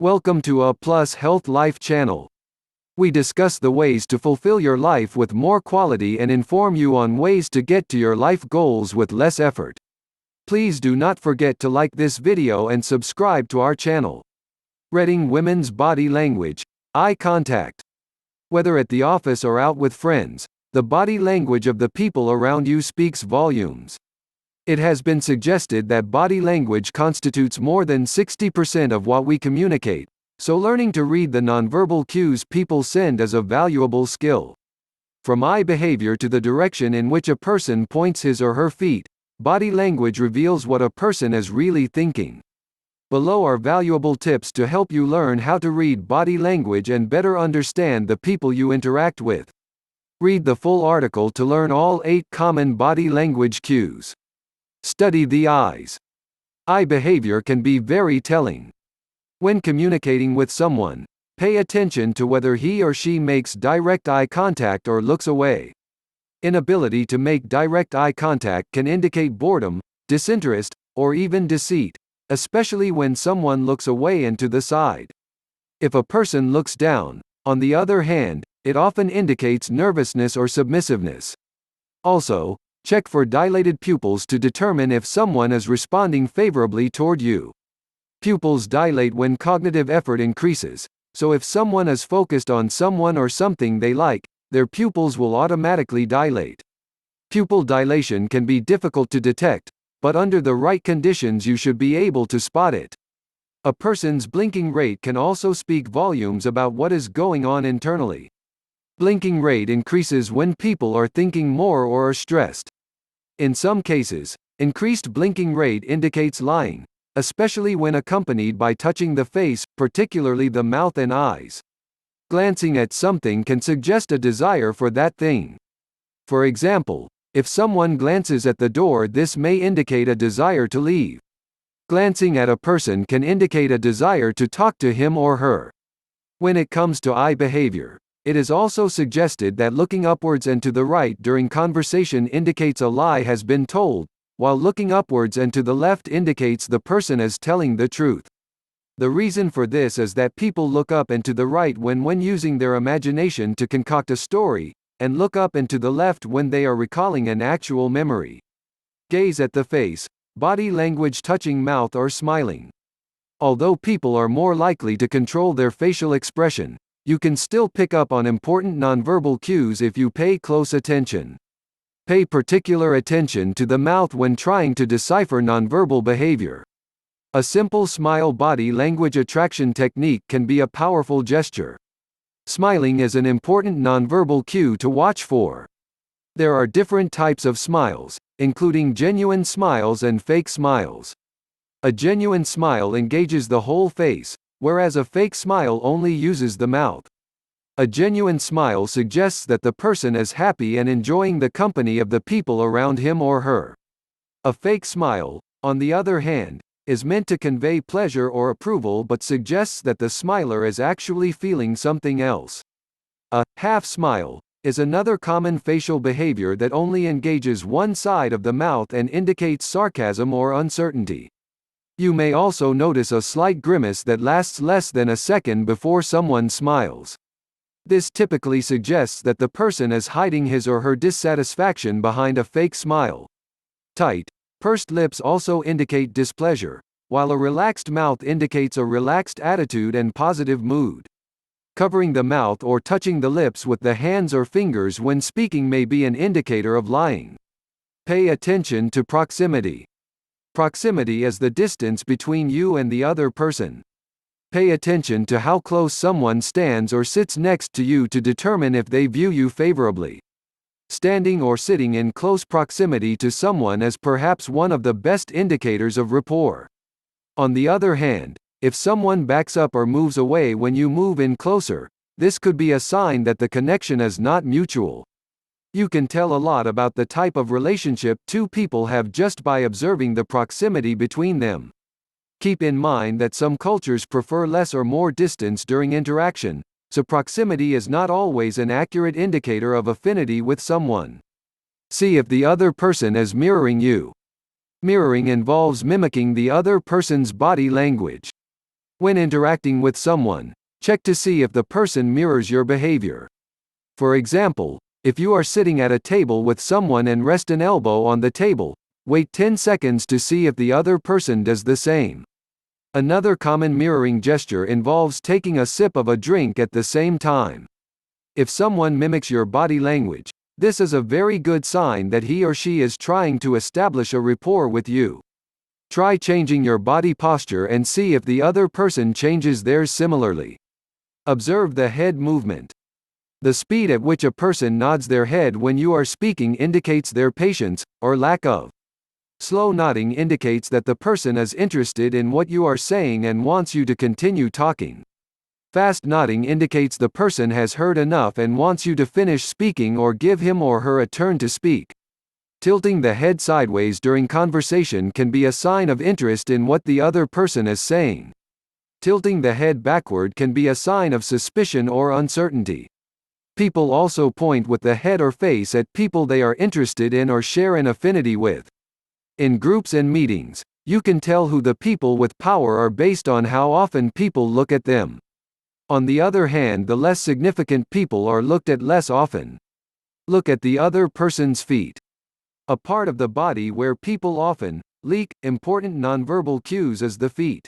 Welcome to A Plus Health Life channel. We discuss the ways to fulfill your life with more quality and inform you on ways to get to your life goals with less effort. Please do not forget to like this video and subscribe to our channel. Reading women's body language, eye contact. Whether at the office or out with friends, the body language of the people around you speaks volumes. It has been suggested that body language constitutes more than 60% of what we communicate, so learning to read the nonverbal cues people send is a valuable skill. From eye behavior to the direction in which a person points his or her feet, body language reveals what a person is really thinking. Below are valuable tips to help you learn how to read body language and better understand the people you interact with. Read the full article to learn all 8 common body language cues. Study the eyes. Eye behavior can be very telling. When communicating with someone, pay attention to whether he or she makes direct eye contact or looks away. Inability to make direct eye contact can indicate boredom, disinterest, or even deceit, especially when someone looks away and to the side. If a person looks down, on the other hand, it often indicates nervousness or submissiveness. Also, check for dilated pupils to determine if someone is responding favorably toward you. Pupils dilate when cognitive effort increases, so if someone is focused on someone or something they like, their pupils will automatically dilate. Pupil dilation can be difficult to detect, but under the right conditions you should be able to spot it. A person's blinking rate can also speak volumes about what is going on internally. Blinking rate increases when people are thinking more or are stressed. In some cases, increased blinking rate indicates lying, especially when accompanied by touching the face, particularly the mouth and eyes. Glancing at something can suggest a desire for that thing. For example, if someone glances at the door, this may indicate a desire to leave. Glancing at a person can indicate a desire to talk to him or her. When it comes to eye behavior, it is also suggested that looking upwards and to the right during conversation indicates a lie has been told, while looking upwards and to the left indicates the person is telling the truth. The reason for this is that people look up and to the right when using their imagination to concoct a story, and look up and to the left when they are recalling an actual memory. Gaze at the face, body language touching mouth or smiling. Although people are more likely to control their facial expression, you can still pick up on important nonverbal cues if you pay close attention. Pay particular attention to the mouth when trying to decipher nonverbal behavior. A simple smile body language attraction technique can be a powerful gesture. Smiling is an important nonverbal cue to watch for. There are different types of smiles, including genuine smiles and fake smiles. A genuine smile engages the whole face, whereas a fake smile only uses the mouth. A genuine smile suggests that the person is happy and enjoying the company of the people around him or her. A fake smile, on the other hand, is meant to convey pleasure or approval but suggests that the smiler is actually feeling something else. A half smile is another common facial behavior that only engages one side of the mouth and indicates sarcasm or uncertainty. You may also notice a slight grimace that lasts less than a second before someone smiles. This typically suggests that the person is hiding his or her dissatisfaction behind a fake smile. Tight, pursed lips also indicate displeasure, while a relaxed mouth indicates a relaxed attitude and positive mood. Covering the mouth or touching the lips with the hands or fingers when speaking may be an indicator of lying. Pay attention to proximity. Proximity is the distance between you and the other person. Pay attention to how close someone stands or sits next to you to determine if they view you favorably. Standing or sitting in close proximity to someone is perhaps one of the best indicators of rapport. On the other hand, if someone backs up or moves away when you move in closer, this could be a sign that the connection is not mutual. You can tell a lot about the type of relationship two people have just by observing the proximity between them. Keep in mind that some cultures prefer less or more distance during interaction, so proximity is not always an accurate indicator of affinity with someone. See if the other person is mirroring you. Mirroring involves mimicking the other person's body language. When interacting with someone, check to see if the person mirrors your behavior. For example, if you are sitting at a table with someone and rest an elbow on the table, wait 10 seconds to see if the other person does the same. Another common mirroring gesture involves taking a sip of a drink at the same time. If someone mimics your body language, this is a very good sign that he or she is trying to establish a rapport with you. Try changing your body posture and see if the other person changes theirs similarly. Observe the head movement. The speed at which a person nods their head when you are speaking indicates their patience, or lack of. Slow nodding indicates that the person is interested in what you are saying and wants you to continue talking. Fast nodding indicates the person has heard enough and wants you to finish speaking or give him or her a turn to speak. Tilting the head sideways during conversation can be a sign of interest in what the other person is saying. Tilting the head backward can be a sign of suspicion or uncertainty. People also point with the head or face at people they are interested in or share an affinity with. In groups and meetings, you can tell who the people with power are based on how often people look at them. On the other hand, the less significant people are looked at less often. Look at the other person's feet. A part of the body where people often leak important nonverbal cues is the feet.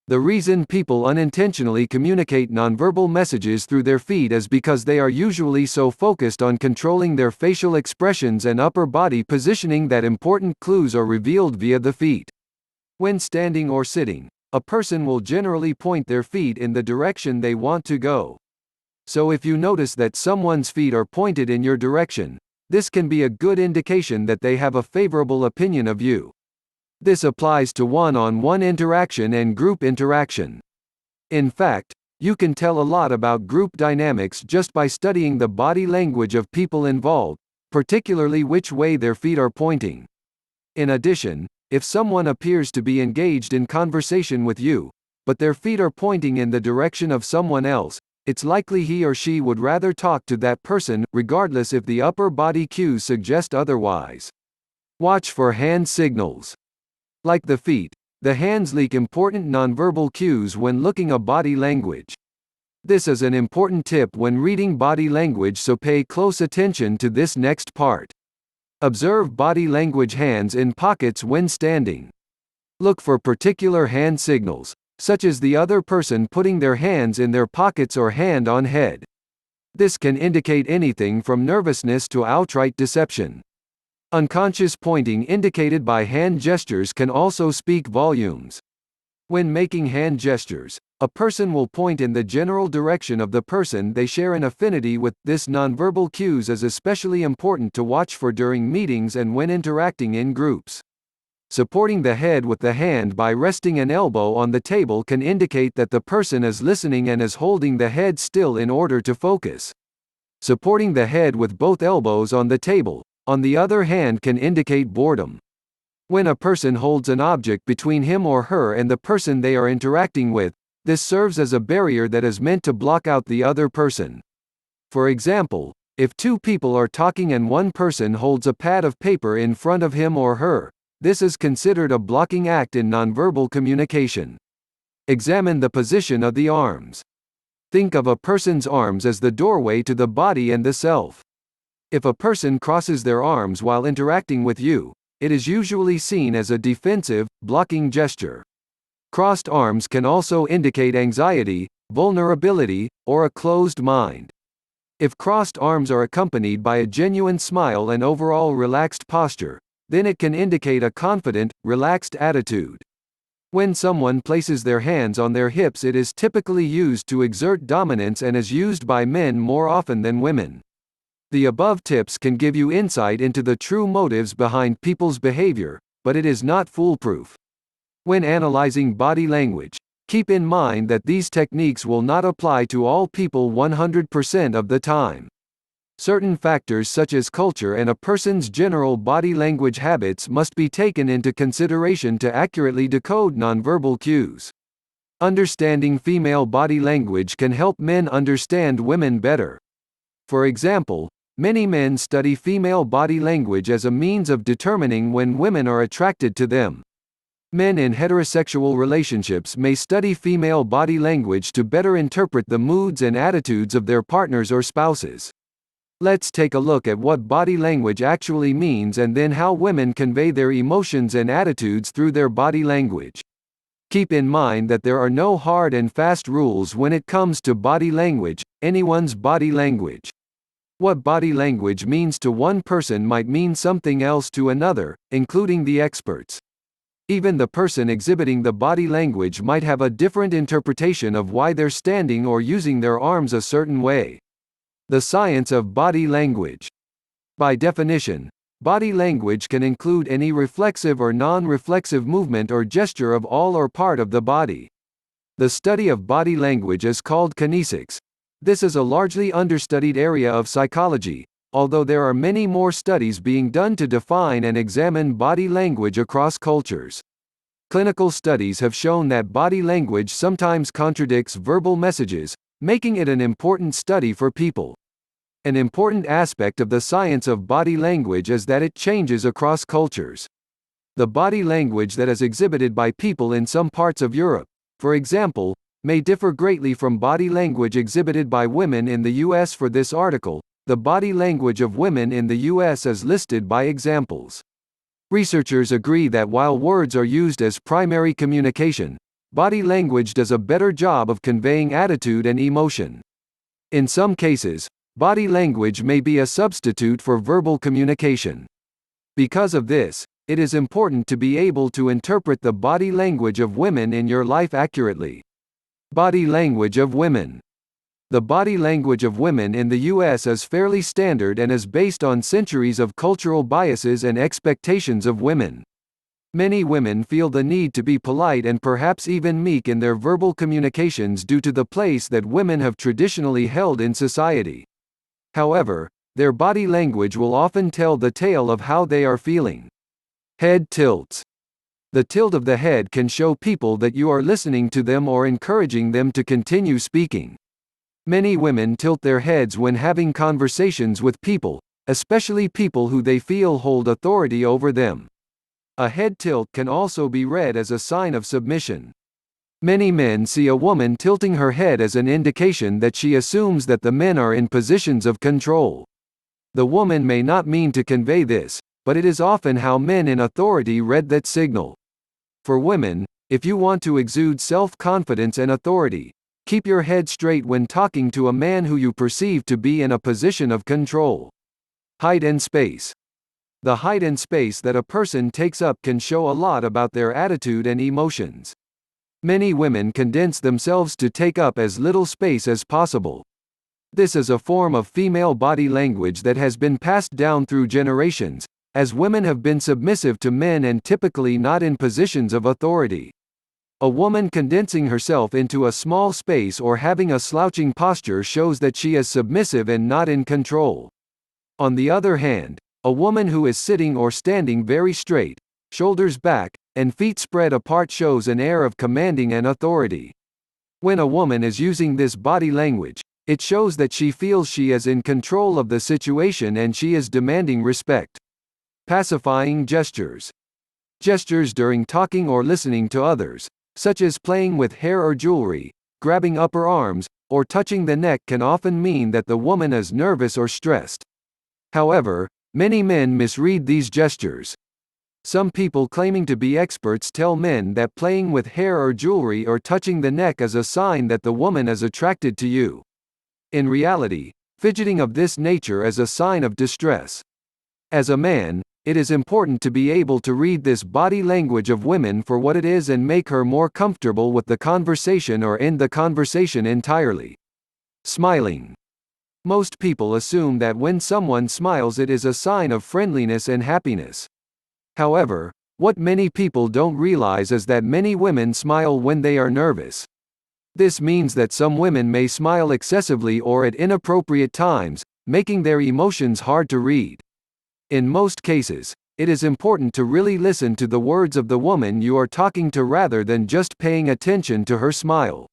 The reason people unintentionally communicate nonverbal messages through their feet is because they are usually so focused on controlling their facial expressions and upper body positioning that important clues are revealed via the feet. When standing or sitting, a person will generally point their feet in the direction they want to go. So if you notice that someone's feet are pointed in your direction, this can be a good indication that they have a favorable opinion of you. This applies to one-on-one interaction and group interaction. In fact, you can tell a lot about group dynamics just by studying the body language of people involved, particularly which way their feet are pointing. In addition, if someone appears to be engaged in conversation with you, but their feet are pointing in the direction of someone else, it's likely he or she would rather talk to that person, regardless if the upper body cues suggest otherwise. Watch for hand signals. Like the feet, the hands leak important nonverbal cues when looking at body language. This is an important tip when reading body language, so pay close attention to this next part. Observe body language hands in pockets when standing. Look for particular hand signals, such as the other person putting their hands in their pockets or hand on head. This can indicate anything from nervousness to outright deception. Unconscious pointing indicated by hand gestures can also speak volumes. When making hand gestures, a person will point in the general direction of the person they share an affinity with. This nonverbal cues is especially important to watch for during meetings and when interacting in groups. Supporting the head with the hand by resting an elbow on the table can indicate that the person is listening and is holding the head still in order to focus. Supporting the head with both elbows on the table, on the other hand, can indicate boredom. When a person holds an object between him or her and the person they are interacting with, this serves as a barrier that is meant to block out the other person. For example, if two people are talking and one person holds a pad of paper in front of him or her, this is considered a blocking act in nonverbal communication. Examine the position of the arms. Think of a person's arms as the doorway to the body and the self. If a person crosses their arms while interacting with you, it is usually seen as a defensive, blocking gesture. Crossed arms can also indicate anxiety, vulnerability, or a closed mind. If crossed arms are accompanied by a genuine smile and overall relaxed posture, then it can indicate a confident, relaxed attitude. When someone places their hands on their hips, it is typically used to exert dominance and is used by men more often than women. The above tips can give you insight into the true motives behind people's behavior, but it is not foolproof. When analyzing body language, keep in mind that these techniques will not apply to all people 100% of the time. Certain factors such as culture and a person's general body language habits must be taken into consideration to accurately decode nonverbal cues. Understanding female body language can help men understand women better. For example, many men study female body language as a means of determining when women are attracted to them. Men in heterosexual relationships may study female body language to better interpret the moods and attitudes of their partners or spouses. Let's take a look at what body language actually means and then how women convey their emotions and attitudes through their body language. Keep in mind that there are no hard and fast rules when it comes to body language, anyone's body language. What body language means to one person might mean something else to another, including the experts. Even the person exhibiting the body language might have a different interpretation of why they're standing or using their arms a certain way. The science of body language. By definition, body language can include any reflexive or non-reflexive movement or gesture of all or part of the body. The study of body language is called kinesics. This is a largely understudied area of psychology, although there are many more studies being done to define and examine body language across cultures. Clinical studies have shown that body language sometimes contradicts verbal messages, making it an important study for people. An important aspect of the science of body language is that it changes across cultures. The body language that is exhibited by people in some parts of Europe, for example, may differ greatly from body language exhibited by women in the US. For this article, the body language of women in the US is listed by examples. Researchers agree that while words are used as primary communication, body language does a better job of conveying attitude and emotion. In some cases, body language may be a substitute for verbal communication. Because of this, it is important to be able to interpret the body language of women in your life accurately. Body language of women. The body language of women in the US is fairly standard and is based on centuries of cultural biases and expectations of women. Many women feel the need to be polite and perhaps even meek in their verbal communications due to the place that women have traditionally held in society. However, their body language will often tell the tale of how they are feeling. Head tilts. The tilt of the head can show people that you are listening to them or encouraging them to continue speaking. Many women tilt their heads when having conversations with people, especially people who they feel hold authority over them. A head tilt can also be read as a sign of submission. Many men see a woman tilting her head as an indication that she assumes that the men are in positions of control. The woman may not mean to convey this, but it is often how men in authority read that signal. For women, if you want to exude self-confidence and authority, keep your head straight when talking to a man who you perceive to be in a position of control. Height and space. The height and space that a person takes up can show a lot about their attitude and emotions. Many women condense themselves to take up as little space as possible. This is a form of female body language that has been passed down through generations, as women have been submissive to men and typically not in positions of authority. A woman condensing herself into a small space or having a slouching posture shows that she is submissive and not in control. On the other hand, a woman who is sitting or standing very straight, shoulders back, and feet spread apart shows an air of commanding and authority. When a woman is using this body language, it shows that she feels she is in control of the situation and she is demanding respect. Pacifying gestures. Gestures during talking or listening to others, such as playing with hair or jewelry, grabbing upper arms, or touching the neck can often mean that the woman is nervous or stressed. However, many men misread these gestures. Some people claiming to be experts tell men that playing with hair or jewelry or touching the neck is a sign that the woman is attracted to you. In reality, fidgeting of this nature is a sign of distress. As a man, it is important to be able to read this body language of women for what it is and make her more comfortable with the conversation or end the conversation entirely. Smiling. Most people assume that when someone smiles it is a sign of friendliness and happiness. However, what many people don't realize is that many women smile when they are nervous. This means that some women may smile excessively or at inappropriate times, making their emotions hard to read. In most cases, it is important to really listen to the words of the woman you are talking to rather than just paying attention to her smile.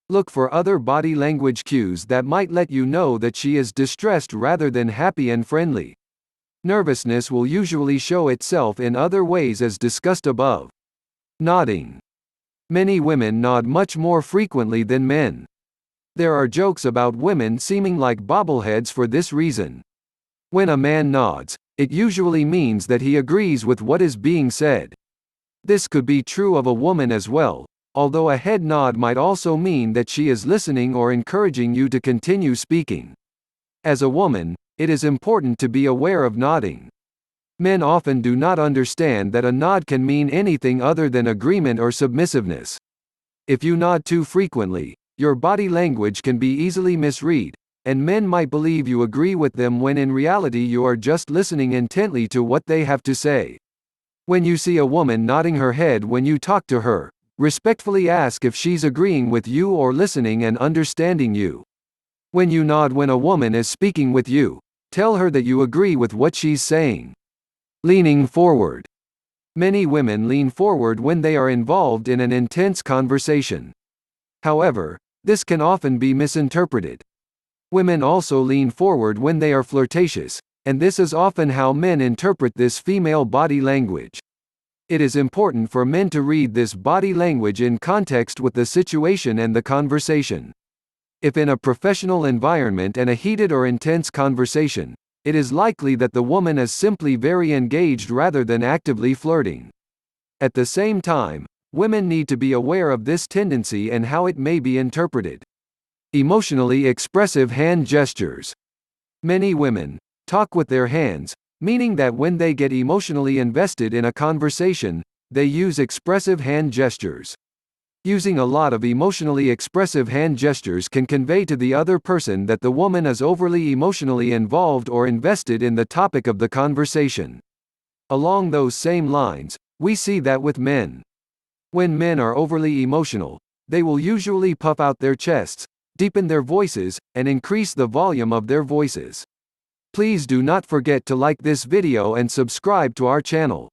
Look for other body language cues that might let you know that she is distressed rather than happy and friendly. Nervousness will usually show itself in other ways as discussed above. Nodding. Many women nod much more frequently than men. There are jokes about women seeming like bobbleheads for this reason. When a man nods, it usually means that he agrees with what is being said. This could be true of a woman as well, although a head nod might also mean that she is listening or encouraging you to continue speaking. As a woman, it is important to be aware of nodding. Men often do not understand that a nod can mean anything other than agreement or submissiveness. If you nod too frequently, your body language can be easily misread, and men might believe you agree with them when in reality you are just listening intently to what they have to say. When you see a woman nodding her head when you talk to her, respectfully ask if she's agreeing with you or listening and understanding you. When you nod when a woman is speaking with you, tell her that you agree with what she's saying. Leaning forward. Many women lean forward when they are involved in an intense conversation. However, this can often be misinterpreted. Women also lean forward when they are flirtatious, and this is often how men interpret this female body language. It is important for men to read this body language in context with the situation and the conversation. If in a professional environment and a heated or intense conversation, it is likely that the woman is simply very engaged rather than actively flirting. At the same time, women need to be aware of this tendency and how it may be interpreted. Emotionally expressive hand gestures. Many women talk with their hands, meaning that when they get emotionally invested in a conversation, they use expressive hand gestures. Using a lot of emotionally expressive hand gestures can convey to the other person that the woman is overly emotionally involved or invested in the topic of the conversation. Along those same lines, we see that with men. When men are overly emotional, they will usually puff out their chests, deepen their voices, and increase the volume of their voices. Please do not forget to like this video and subscribe to our channel.